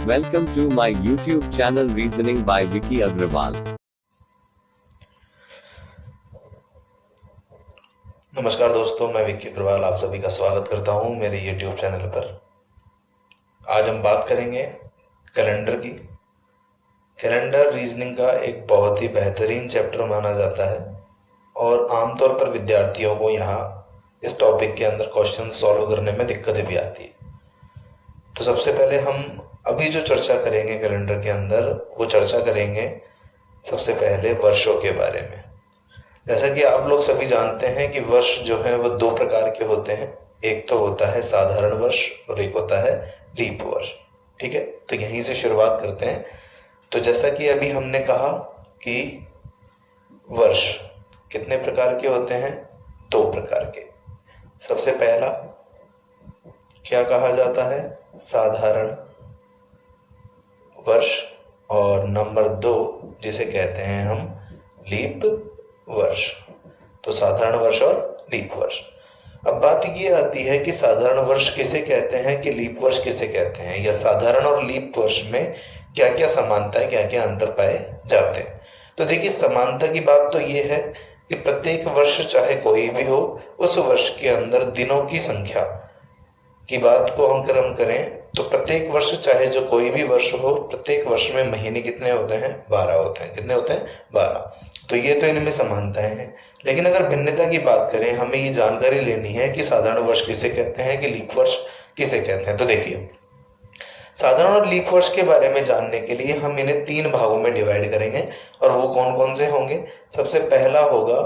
Welcome to my YouTube channel Reasoning by Vicky Agrawal. नमस्कार दोस्तों, मैं विक्की अग्रवाल आप सभी का स्वागत करता हूं मेरे YouTube चैनल पर। आज हम बात करेंगे कैलेंडर की। कैलेंडर रीजनिंग का एक बहुत ही बेहतरीन चैप्टर माना जाता है और आमतौर पर विद्यार्थियों को यहाँ इस टॉपिक के अंदर क्वेश्चन सॉल्व करने में दिक्कतें भी आती है। तो सबसे पहले हम अभी जो चर्चा करेंगे कैलेंडर के अंदर, वो चर्चा करेंगे सबसे पहले वर्षों के बारे में। जैसा कि आप लोग सभी जानते हैं कि वर्ष जो है वो दो प्रकार के होते हैं। एक तो होता है साधारण वर्ष और एक होता है लीप वर्ष। ठीक है, तो यहीं से शुरुआत करते हैं। तो जैसा कि अभी हमने कहा कि वर्ष कितने प्रकार के होते हैं? दो प्रकार के। सबसे पहला क्या कहा जाता है? साधारण वर्ष, और नंबर 2 जिसे कहते हैं हम लीप वर्ष। तो साधारण वर्ष और लीप वर्ष। अब बात ये आती है कि साधारण वर्ष किसे कहते हैं कि लीप वर्ष किसे कहते हैं, या साधारण और लीप वर्ष में क्या क्या समानता है, क्या क्या अंतर पाए जाते हैं। तो देखिए, समानता की बात तो ये है कि प्रत्येक वर्ष चाहे कोई भी हो, उस वर्ष के अंदर दिनों की संख्या की बात को अगर हम करें तो प्रत्येक वर्ष चाहे जो कोई भी वर्ष हो, प्रत्येक वर्ष में महीने कितने होते हैं? 12 होते हैं। कितने होते हैं? 12। तो ये तो इनमें समानताएं हैं। लेकिन अगर भिन्नता की बात करें, हमें ये जानकारी लेनी है कि साधारण वर्ष किसे कहते हैं कि लीप वर्ष किसे कहते हैं। तो देखिए, साधारण और लीप वर्ष के बारे में जानने के लिए हम इन्हें 3 भागों में डिवाइड करेंगे, और वो कौन कौन से होंगे? सबसे पहला होगा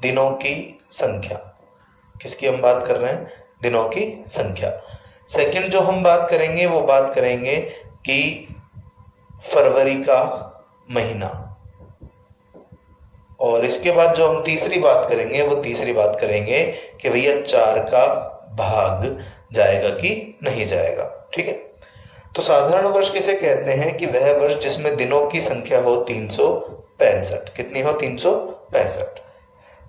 दिनों की संख्या। किसकी हम बात कर रहे हैं? दिनों की संख्या। सेकंड जो हम बात करेंगे वो बात करेंगे कि फरवरी का महीना, और इसके बाद जो हम तीसरी बात करेंगे वो तीसरी बात करेंगे कि भैया 4 का भाग जाएगा कि नहीं जाएगा। ठीक है, तो साधारण वर्ष किसे कहते हैं कि वह वर्ष जिसमें दिनों की संख्या हो 365। कितनी हो? 365।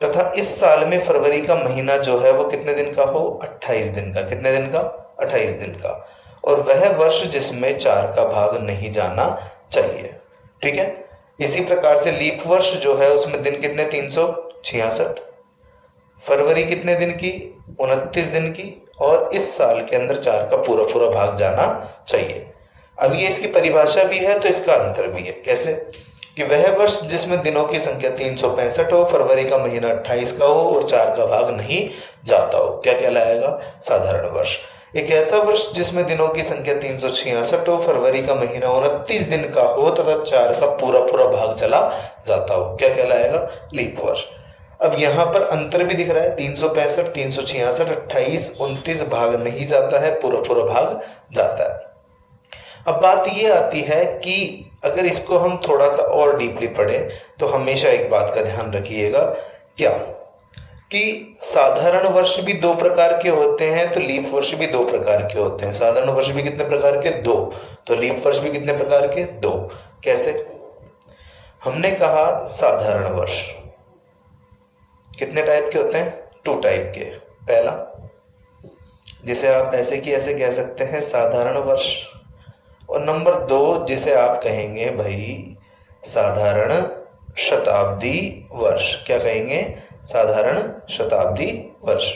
तथा इस साल में फरवरी का महीना जो है वो कितने दिन का हो? 28 दिन का। कितने दिन का? 28 दिन का। और वह वर्ष जिसमें 4 का भाग नहीं जाना चाहिए। ठीक है, इसी प्रकार से लीप वर्ष जो है उसमें दिन कितने? 366। फरवरी कितने दिन की? 29 दिन की। और इस साल के अंदर 4 का पूरा पूरा भाग जाना चाहिए। अब ये इसकी परिभाषा भी है तो इसका अंतर भी है। कैसे? कि वह वर्ष जिसमें दिनों की संख्या 365 हो, फरवरी का महीना 28 का हो और 4 का भाग नहीं जाता हो, क्या कहलाएगा? साधारण वर्ष। एक ऐसा वर्ष जिसमें दिनों की संख्या 366 हो, फरवरी का महीना 29 दिन का हो तथा 4 का पूरा पूरा भाग चला जाता हो, क्या कहलाएगा? लीप वर्ष। अब यहाँ पर अंतर भी दिख रहा है। 365, 366, 28, 29 भाग नहीं जाता है, पूरा पूरा भाग जाता है। अब बात ये आती है कि अगर इसको हम थोड़ा सा और डीपली पढ़ें तो हमेशा एक बात का ध्यान रखिएगा, क्या कि साधारण वर्ष भी 2 प्रकार के होते हैं, तो लीप वर्ष भी 2 प्रकार के होते हैं। साधारण वर्ष भी कितने प्रकार के? 2। तो लीप वर्ष भी कितने प्रकार के? 2। कैसे? हमने कहा साधारण वर्ष कितने टाइप के होते हैं? 2 टाइप के। पहला, जिसे आप ऐसे की ऐसे कह सकते हैं साधारण वर्ष, और नंबर 2 जिसे आप कहेंगे भाई साधारण शताब्दी वर्ष। क्या कहेंगे? साधारण शताब्दी वर्ष।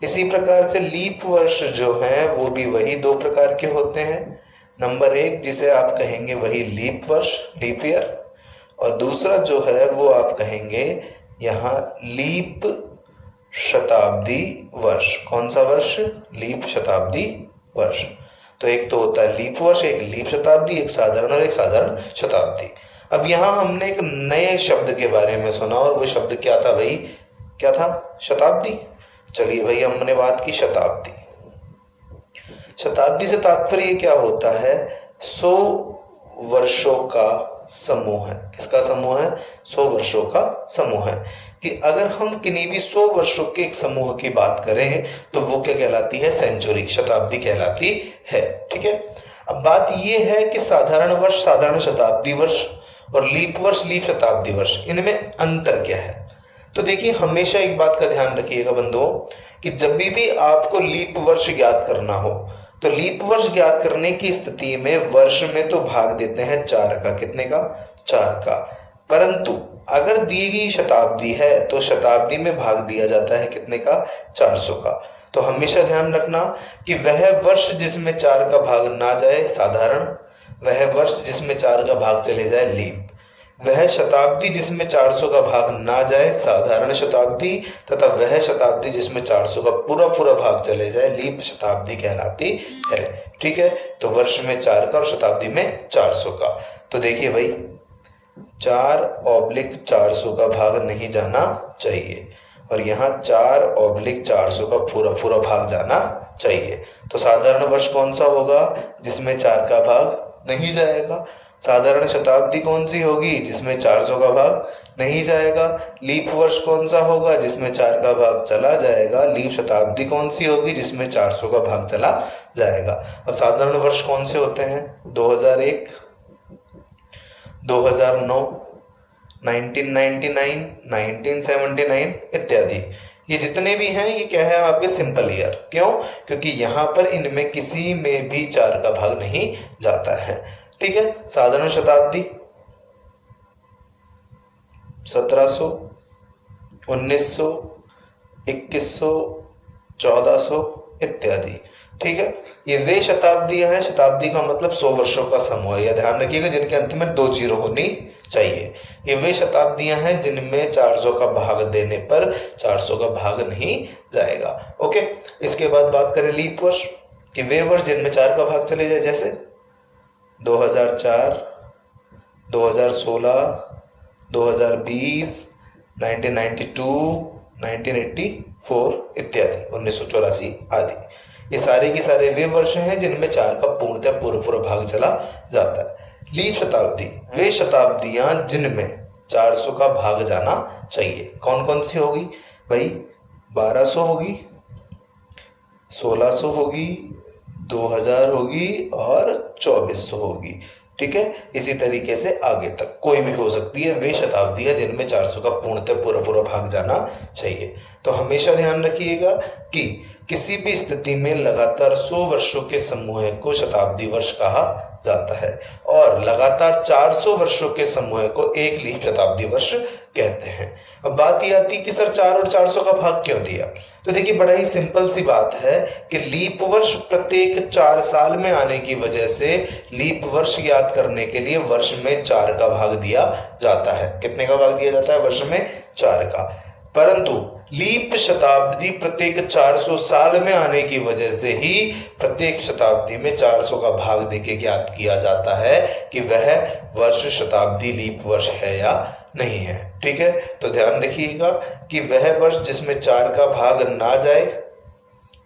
इसी प्रकार से लीप वर्ष जो है वो भी वही 2 प्रकार के होते हैं। नंबर 1 जिसे आप कहेंगे वही लीप वर्ष, लीप ईयर, और दूसरा जो है वो आप कहेंगे यहाँ लीप शताब्दी वर्ष। कौन सा वर्ष? लीप शताब्दी वर्ष। तो एक तो होता है लीप वर्ष, एक लीप शताब्दी, एक साधारण और एक साधारण शताब्दी। अब यहाँ हमने एक नए शब्द के बारे में सुना, और वो शब्द क्या था भाई? क्या था? शताब्दी। चलिए भाई, हमने बात की शताब्दी। शताब्दी से तात्पर्य क्या होता है? 100 वर्षों का समूह है। किसका समूह है? 100 वर्षों का समूह है। कि अगर हम किन्हीं भी 100 वर्षों के एक समूह की बात करें तो वो क्या कहलाती है? सेंचुरी, शताब्दी कहलाती है। ठीक है, अब बात ये है कि साधारण वर्ष साधारण शताब्दी वर्ष और लीप वर्ष लीप शताब्दी वर्ष, इनमें अंतर क्या है? तो देखिए, हमेशा एक बात का ध्यान रखिएगा बंधुओं कि जब भी आपको लीप वर्ष याद करना हो तो लीप वर्ष ज्ञात करने की स्थिति में वर्ष में तो भाग देते हैं 4 का, कितने का, 4 का, परंतु अगर दी गई शताब्दी है तो शताब्दी में भाग दिया जाता है कितने का, 400 का। तो हमेशा ध्यान रखना कि वह वर्ष जिसमें 4 का भाग ना जाए साधारण, वह वर्ष जिसमें 4 का भाग चले जाए लीप, वह शताब्दी जिसमें 400 का भाग ना जाए साधारण शताब्दी, तथा वह शताब्दी जिसमें 400 का पूरा पूरा भाग चले जाए लीप शताब्दी कहलाती है। ठीक है, तो वर्ष में 4 का और शताब्दी में 400 का। तो देखिए भाई 4/400 का भाग नहीं जाना चाहिए और यहाँ 4/400 का पूरा पूरा भाग जाना चाहिए। तो साधारण वर्ष कौन सा होगा, जिसमें 4 का भाग नहीं जाएगा। साधारण शताब्दी कौन सी होगी, जिसमें 400 का भाग नहीं जाएगा। लीप वर्ष कौन सा होगा, जिसमें 4 का भाग चला जाएगा। लीप शताब्दी कौन सी होगी, जिसमें 400 का भाग चला जाएगा। अब साधारण वर्ष कौन से होते हैं, 2001, 2009, 1999, 1979 इत्यादि। ये जितने भी हैं ये क्या है आपके सिंपल ईयर। क्यों, क्योंकि यहाँ पर इनमें किसी में भी 4 का भाग नहीं जाता है। ठीक है, साधारण शताब्दी 1700, 1900, 2100, 1400 इत्यादि। ठीक है, ये वे शताब्दियां हैं, शताब्दी का मतलब 100 वर्षों का समूह है, यह ध्यान रखिएगा, जिनके अंत में 2 जीरो होनी चाहिए। ये वे शताब्दियां हैं जिनमें 400 का भाग देने पर 400 का भाग नहीं जाएगा। ओके, इसके बाद बात करें लीप वर्ष कि वे वर्ष जिनमें 4 का भाग चले जाए, जैसे 2004, 2016, 2020, 1992, 1984 इत्यादि, 1984 आदि। ये सारे के सारे वे वर्ष हैं जिनमें 4 का पूर्णतः पूरा भाग चला जाता है। लीप शताब्दी वे शताब्दियां जिनमें 400 का भाग जाना चाहिए। कौन कौन सी होगी भाई, 1200 होगी, 1600 होगी, 2000 होगी और 2400 होगी। ठीक है, इसी तरीके से आगे तक कोई भी हो सकती है वे शताब्दियां जिनमें 400 का पूर्णतः पूरा भाग जाना चाहिए। तो हमेशा ध्यान रखिएगा कि किसी भी स्थिति में लगातार 100 वर्षों के समूह को शताब्दी वर्ष कहा जाता है और लगातार 400 वर्षों के समूह को एक लीप शताब्दी वर्ष कहते हैं। अब बात यह आती कि सर 4 और 400 का भाग क्यों दिया। तो देखिए बड़ा ही सिंपल सी बात है कि लीप वर्ष प्रत्येक 4 साल में आने की वजह से लीप वर्ष याद करने के लिए वर्ष में 4 का भाग दिया जाता है। कितने का भाग दिया जाता है, वर्ष में 4 का। परंतु लीप शताब्दी प्रत्येक 400 साल में आने की वजह से ही प्रत्येक शताब्दी में 400 का भाग देके ज्ञात किया जाता है कि वह वर्ष शताब्दी लीप वर्ष है या नहीं है। ठीक है, तो ध्यान रखिएगा कि वह वर्ष जिसमें 4 का भाग ना जाए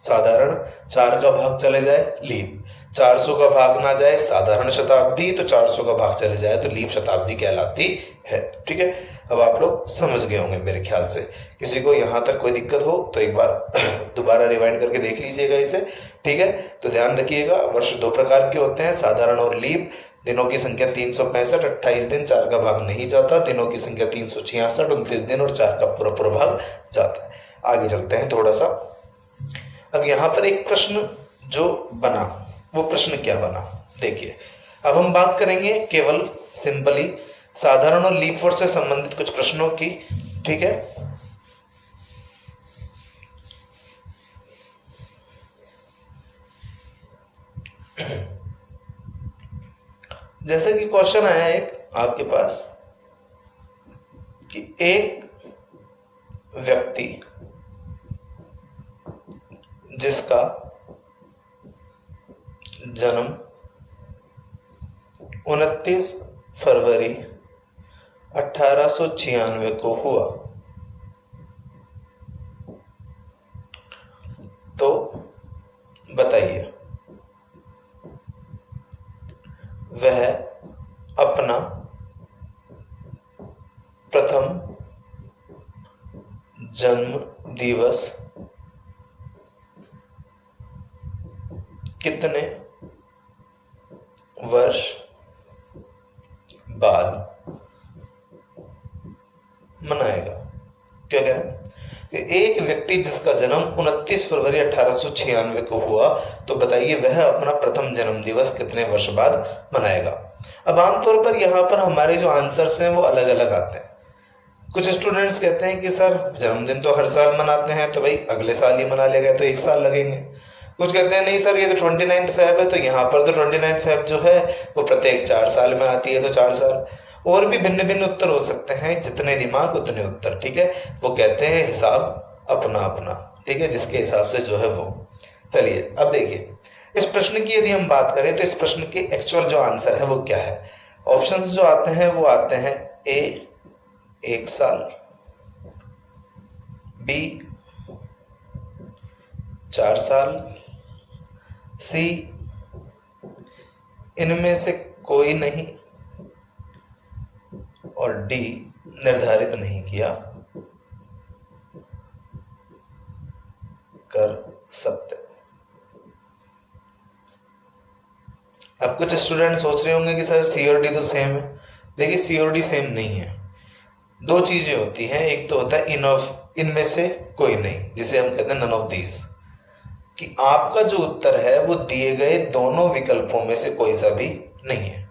साधारण, 4 का भाग चले जाए लीप, 400 का भाग ना जाए साधारण शताब्दी, तो 400 का भाग चले जाए तो लीप शताब्दी कहलाती है। ठीक है, अब आप लोग समझ गए होंगे मेरे ख्याल से। किसी को यहां तक कोई दिक्कत हो तो एक बार दोबारा रिवाइंड करके देख लीजिएगा इसे। ठीक है, तो ध्यान रखिएगा वर्ष 2 प्रकार के होते हैं, साधारण और लीप। दिनों की संख्या 365, 28 दिन, 4 का भाग नहीं जाता। दिनों की संख्या 366, 29 दिन और 4 का पूरा भाग जाता है। आगे चलते हैं थोड़ा सा। अब यहाँ पर एक प्रश्न जो बना, वो प्रश्न क्या बना देखिए। अब हम बात करेंगे केवल सिंपली साधारण और लीप वर्ष से संबंधित कुछ प्रश्नों की। ठीक है, जैसे कि क्वेश्चन आया एक आपके पास कि एक व्यक्ति जिसका जन्म 29 फरवरी 1896 को हुआ, तो बताइए वह अपना प्रथम जन्म दिवस कितने वर्ष बाद मनाएगा। क्या कह रहे हैं, कि एक व्यक्ति जिसका जन्म 29 फरवरी 1896 को हुआ, तो बताइए वह अपना प्रथम जन्म दिवस कितने वर्ष बाद मनाएगा। अब आमतौर पर यहाँ पर हमारे जो आंसर्स हैं वो अलग अलग आते हैं। कुछ स्टूडेंट्स कहते हैं कि सर जन्मदिन तो हर साल मनाते हैं, तो भाई अगले साल ही मना लेगा तो 1 साल लगेंगे। कुछ कहते हैं नहीं सर ये तो 29 फेब है, तो यहाँ पर तो 29 फेब जो है वो प्रत्येक 4 साल में आती है, तो 4 साल। और भी भिन्न भिन्न उत्तर हो सकते हैं, जितने दिमाग उतने उत्तर, ठीक है। वो कहते हैं हिसाब अपना अपना, ठीक है, जिसके हिसाब से जो है वो। चलिए अब देखिए इस प्रश्न की यदि हम बात करें तो इस प्रश्न के एक्चुअल जो आंसर है वो क्या है। ऑप्शंस जो आते हैं वो आते हैं ए 1 साल, बी 4 साल, सी इनमें से कोई नहीं, और डी निर्धारित नहीं किया कर सकते। अब कुछ स्टूडेंट सोच रहे होंगे कि सर सी और डी तो सेम है। देखिए सी और डी सेम नहीं है। दो चीजें होती हैं, एक तो होता है इनमें से कोई नहीं, जिसे हम कहते हैं नन ऑफ दीज, कि आपका जो उत्तर है वो दिए गए दोनों विकल्पों में से कोई सा भी नहीं है।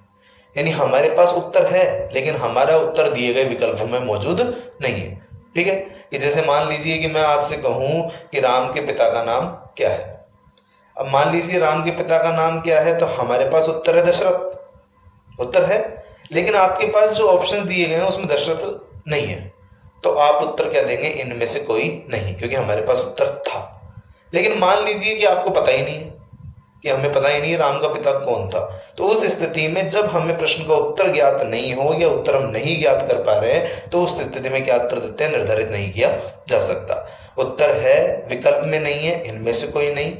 यानी हमारे पास उत्तर है लेकिन हमारा उत्तर दिए गए विकल्पों में मौजूद नहीं है, ठीक है। कि जैसे मान लीजिए कि मैं आपसे कहूं कि राम के पिता का नाम क्या है। अब मान लीजिए राम के पिता का नाम क्या है, तो हमारे पास उत्तर है दशरथ, उत्तर है, लेकिन आपके पास जो ऑप्शन दिए गए हैं उसमें दशरथ नहीं है, तो आप उत्तर क्या देंगे, इनमें से कोई नहीं, क्योंकि हमारे पास उत्तर था। लेकिन मान लीजिए कि आपको पता ही नहीं है, कि हमें पता ही नहीं है राम का पिता कौन था, तो उस स्थिति में जब हमें प्रश्न का उत्तर ज्ञात नहीं हो या उत्तर हम नहीं ज्ञात कर पा रहे हैं, तो उस स्थिति में क्या उत्तर देते हैं, निर्धारित नहीं किया जा सकता। उत्तर है विकल्प में नहीं है, इनमें से कोई नहीं,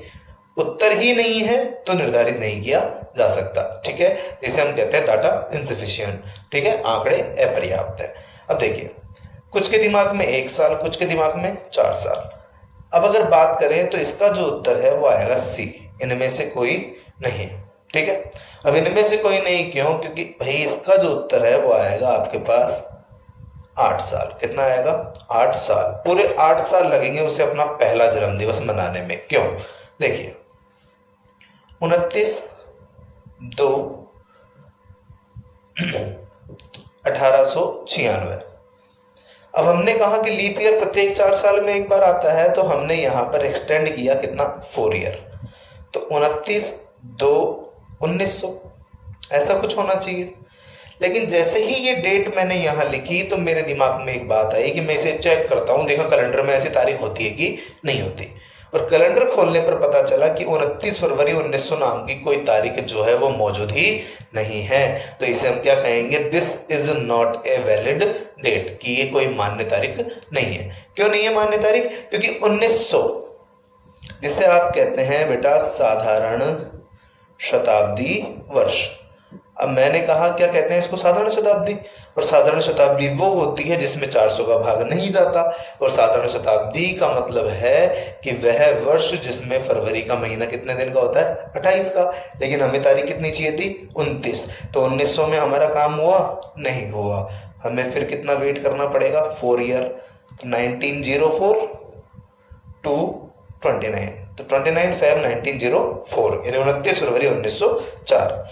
उत्तर ही नहीं है तो निर्धारित नहीं किया जा सकता, ठीक है। जिसे हम कहते हैं डाटा इनसफिशिएंट, ठीक है, आंकड़े अपर्याप्त है। अब देखिए कुछ के दिमाग में 1 साल, कुछ के दिमाग में 4 साल। अब अगर बात करें तो इसका जो उत्तर है वो आएगा सी, इनमें से कोई नहीं, ठीक है। अब इनमें से कोई नहीं क्यों, क्योंकि भाई इसका जो उत्तर है वो आएगा आपके पास 8 साल। कितना आएगा, 8 साल, पूरे 8 साल लगेंगे उसे अपना पहला जन्मदिवस मनाने में। क्यों, देखिए 29/2/1896। अब हमने कहा कि लीप ईयर प्रत्येक 4 साल में एक बार आता है, तो हमने यहां पर एक्सटेंड किया कितना, 4 ईयर, तो 29/2/1900 ऐसा कुछ होना चाहिए। लेकिन जैसे ही ये डेट मैंने यहां लिखी तो मेरे दिमाग में एक बात आई कि मैं इसे चेक करता हूं, देखा कैलेंडर में ऐसी तारीख होती है कि नहीं होती, और कैलेंडर खोलने पर पता चला कि 29 फरवरी 1900 नाम की कोई तारीख जो है वो मौजूद ही नहीं है। तो इसे हम क्या कहेंगे, this is not a valid date, कि ये कोई मान्य तारीख नहीं है। क्यों नहीं है मान्य तारीख, क्योंकि 1900 जिसे आप कहते हैं बेटा साधारण शताब्दी वर्ष। अब मैंने कहा क्या कहते हैं इसको, साधारण शताब्दी, और साधारण शताब्दी वो होती है जिसमें 400 का भाग नहीं जाता, और साधारण शताब्दी का मतलब है कि वह वर्ष जिसमें फरवरी का महीना कितने दिन का होता है, 28 का। लेकिन हमें तारीख कितनी चाहिए थी, 29, तो 1900 में हमारा काम हुआ नहीं हुआ, हमें फिर कितना वेट करना पड़ेगा, 4 ईयर, 1904 to 29, तो 29 फेब 1904, यानी 29 फरवरी 1904।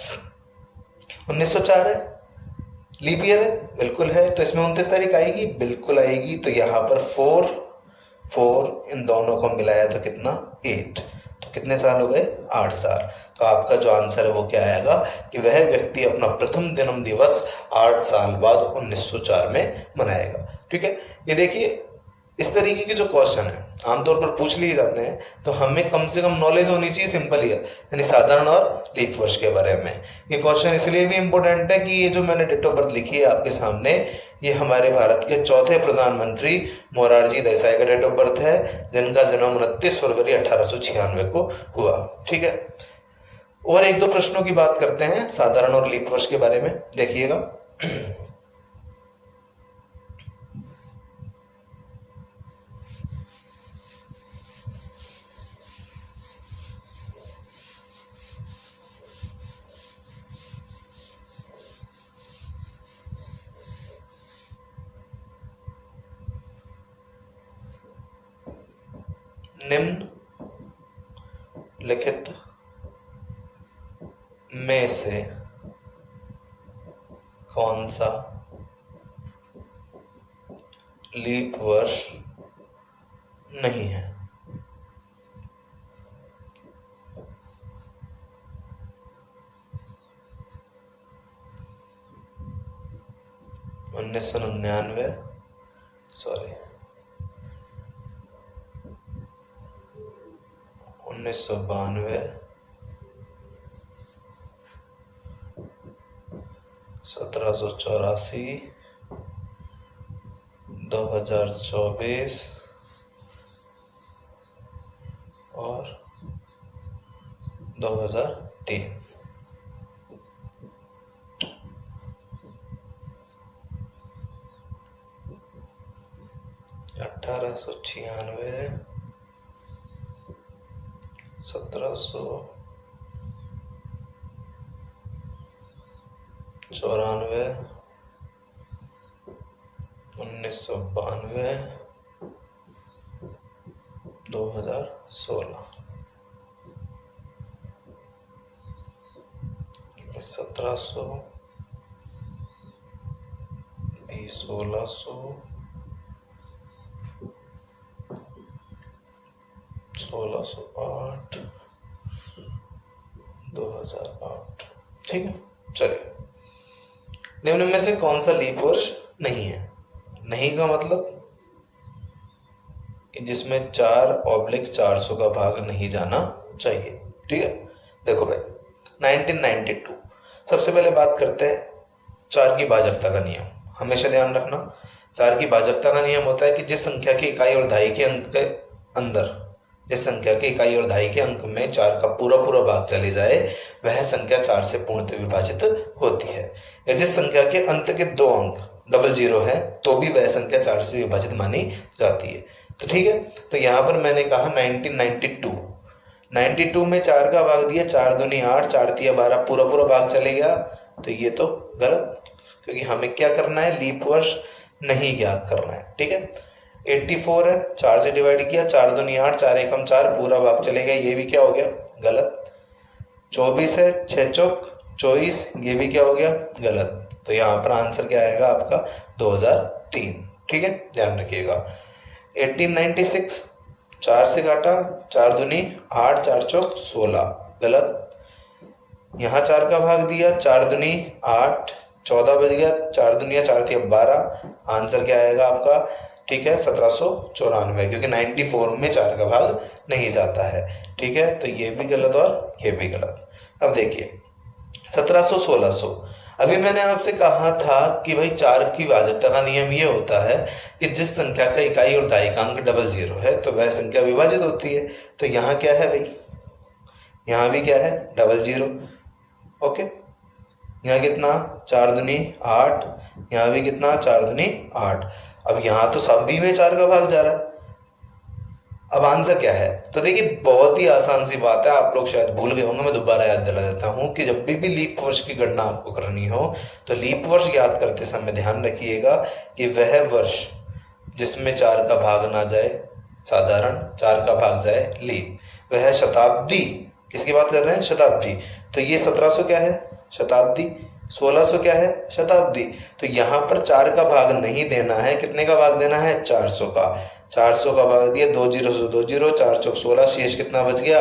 1904 है, लीप ईयर है, बिल्कुल है, तो इसमें 29 तारीख आएगी, बिल्कुल आएगी। तो यहाँ पर 4 इन दोनों को मिलाया तो कितना, 8, तो कितने साल हो गए, 8 साल। तो आपका जो आंसर है वो क्या आएगा कि वह व्यक्ति अपना प्रथम जन्म दिवस 8 साल बाद 1904 में मनाएगा, ठीक है। ये देखिए इस तरीके के जो क्वेश्चन है आमतौर पर पूछ लिए जाते हैं, तो हमें कम से कम नॉलेज होनी चाहिए सिंपल ईयर यानी साधारण और लीप वर्ष के बारे में। ये क्वेश्चन इसलिए भी इंपॉर्टेंट है कि ये जो मैंने डेट ऑफ बर्थ लिखी है आपके सामने, ये हमारे भारत के चौथे प्रधानमंत्री मोरारजी देसाई का डेट ऑफ बर्थ है, जिनका जन्म 29 फरवरी 1896 को हुआ, ठीक है। और एक दो प्रश्नों की बात करते हैं साधारण और लीप वर्ष के बारे में, देखिएगा। निम्न लिखित में से कौन सा लीप वर्ष नहीं है? उन्नीस सौ 99 1992 1784 2024 और 2003। अठारह सौ 1794 1992 2016 1700 1600 1608 2008। ठीक है, चलिए। निम्न में से कौन सा लीप वर्ष नहीं है? नहीं का मतलब कि जिसमें 4/400 का भाग नहीं जाना चाहिए। ठीक है, देखो भाई 1992 सबसे पहले बात करते हैं 4 की भाजकता का नियम। हमेशा ध्यान रखना, 4 की भाजकता का नियम होता है कि जिस संख्या की इकाई और दहाई के अंक के अंदर, जिस संख्या की इकाई और दहाई के अंक में 4 का पूरा भाग चले जाए वह संख्या 4 से पूर्णतः विभाजित होती है। या जिस संख्या के अंत के 2 अंक 00 है तो भी वह संख्या 4 से विभाजित मानी जाती है। तो ठीक है, तो यहाँ पर मैंने कहा 1992 में 4 का भाग दिया, 4 दूनी 8, 4 तिया 12, पूरा भाग चले गया। तो ये तो गलत, क्योंकि हमें क्या करना है, लीप वर्ष नहीं ज्ञात करना है। ठीक है, 84 है, 4 से डिवाइड किया, 4 दूनी 8, 4 एकम 4, पूरा भाग चले गया, ये भी क्या हो गया, गलत। 24 है, 6 चौक 24, ये भी क्या हो गया, गलत। तो यहाँ पर आंसर क्या आएगा आपका 2003। ठीक है, ध्यान रखिएगा। 1896 4 से काटा, 4 दूनी 8, 4 चौक 16, गलत। यहाँ 4 का भाग दिया, 4 दूनी 8, 14 बज गया, 4 दुनिया 4 थी 12, आंसर क्या आएगा आपका, ठीक है 1794, क्योंकि 94 में 4 का भाग नहीं जाता है। ठीक है, तो ये भी गलत और ये भी गलत। अब देखिए 1700-1600, अभी मैंने आपसे कहा था कि भाई 4 की भाजकता का नियम ये होता है कि जिस संख्या का इकाई और दहाई का अंक 00 है तो वह संख्या विभाजित होती है। तो यहाँ क्या है भाई, यहाँ भी क्या है 00। ओके, यहाँ कितना 4 दूनी 8, यहाँ भी कितना 4 दूनी 8। अब यहाँ तो सभी में 4 का भाग जा रहा है। अब आंसर क्या है, तो देखिए बहुत ही आसान सी बात है, आप लोग शायद भूल गए होंगे, मैं दोबारा याद दिला देता हूँ कि जब भी लीप वर्ष की गणना आपको करनी हो तो लीप वर्ष याद करते समय ध्यान रखिएगा कि वह वर्ष जिसमें 4 का भाग ना जाए, साधारण 4 का भाग जाए लीप, वह शताब्दी, किसकी बात कर रहे हैं, शताब्दी। तो ये 1700 क्या है, शताब्दी। 1600 क्या है, शताब्दी। तो यहाँ पर 4 का भाग नहीं देना है, कितने का भाग देना है, 400 का। 400 का भाग दिया, 2 0 से 2 0, 4 चौक 16, शेष कितना बच गया,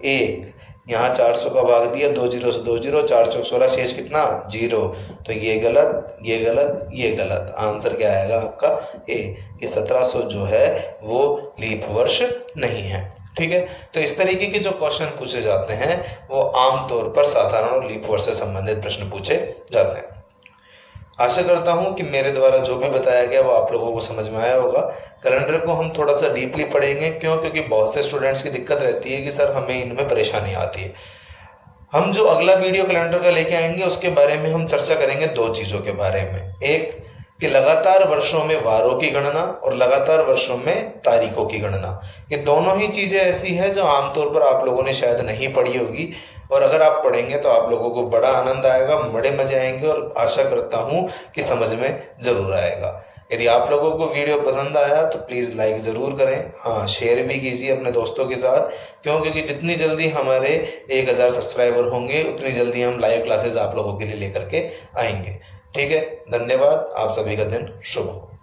1। यहाँ 400 का भाग दिया, 2 0 से 2 0, 4 चौक 16, शेष कितना 0। तो ये गलत, ये गलत, ये गलत। आंसर क्या आएगा आपका ए, कि 1700 जो है वो लीप वर्ष नहीं है। ठीक है, तो इस तरीके के जो क्वेश्चन पूछे जाते हैं वो आमतौर पर साधारण और लीप वर्ष से संबंधित प्रश्न पूछे जाते हैं। आशा करता हूं कि मेरे द्वारा जो भी बताया गया वो आप लोगों को समझ में आया होगा। कैलेंडर को हम थोड़ा सा डीपली पढ़ेंगे, क्यों, क्योंकि बहुत से स्टूडेंट्स की दिक्कत रहती है कि सर हमें इनमें परेशानी आती है। हम जो अगला वीडियो कैलेंडर का लेके आएंगे उसके बारे में हम चर्चा करेंगे 2 चीजों के बारे में, एक कि लगातार वर्षों में वारों की गणना और लगातार वर्षों में तारीखों की गणना। ये दोनों ही चीजें ऐसी है जो आमतौर पर आप लोगों ने शायद नहीं पढ़ी होगी, और अगर आप पढ़ेंगे तो आप लोगों को बड़ा आनंद आएगा, बड़े मजे आएंगे, और आशा करता हूं कि समझ में जरूर आएगा। यदि आप लोगों को वीडियो पसंद आया तो प्लीज़ लाइक ज़रूर करें, हाँ शेयर भी कीजिए अपने दोस्तों के साथ, क्यों? क्योंकि जितनी जल्दी हमारे 1000 सब्सक्राइबर होंगे उतनी जल्दी हम लाइव क्लासेस आप लोगों के लिए लेकर के आएंगे। ठीक है, धन्यवाद, आप सभी का दिन शुभ हो।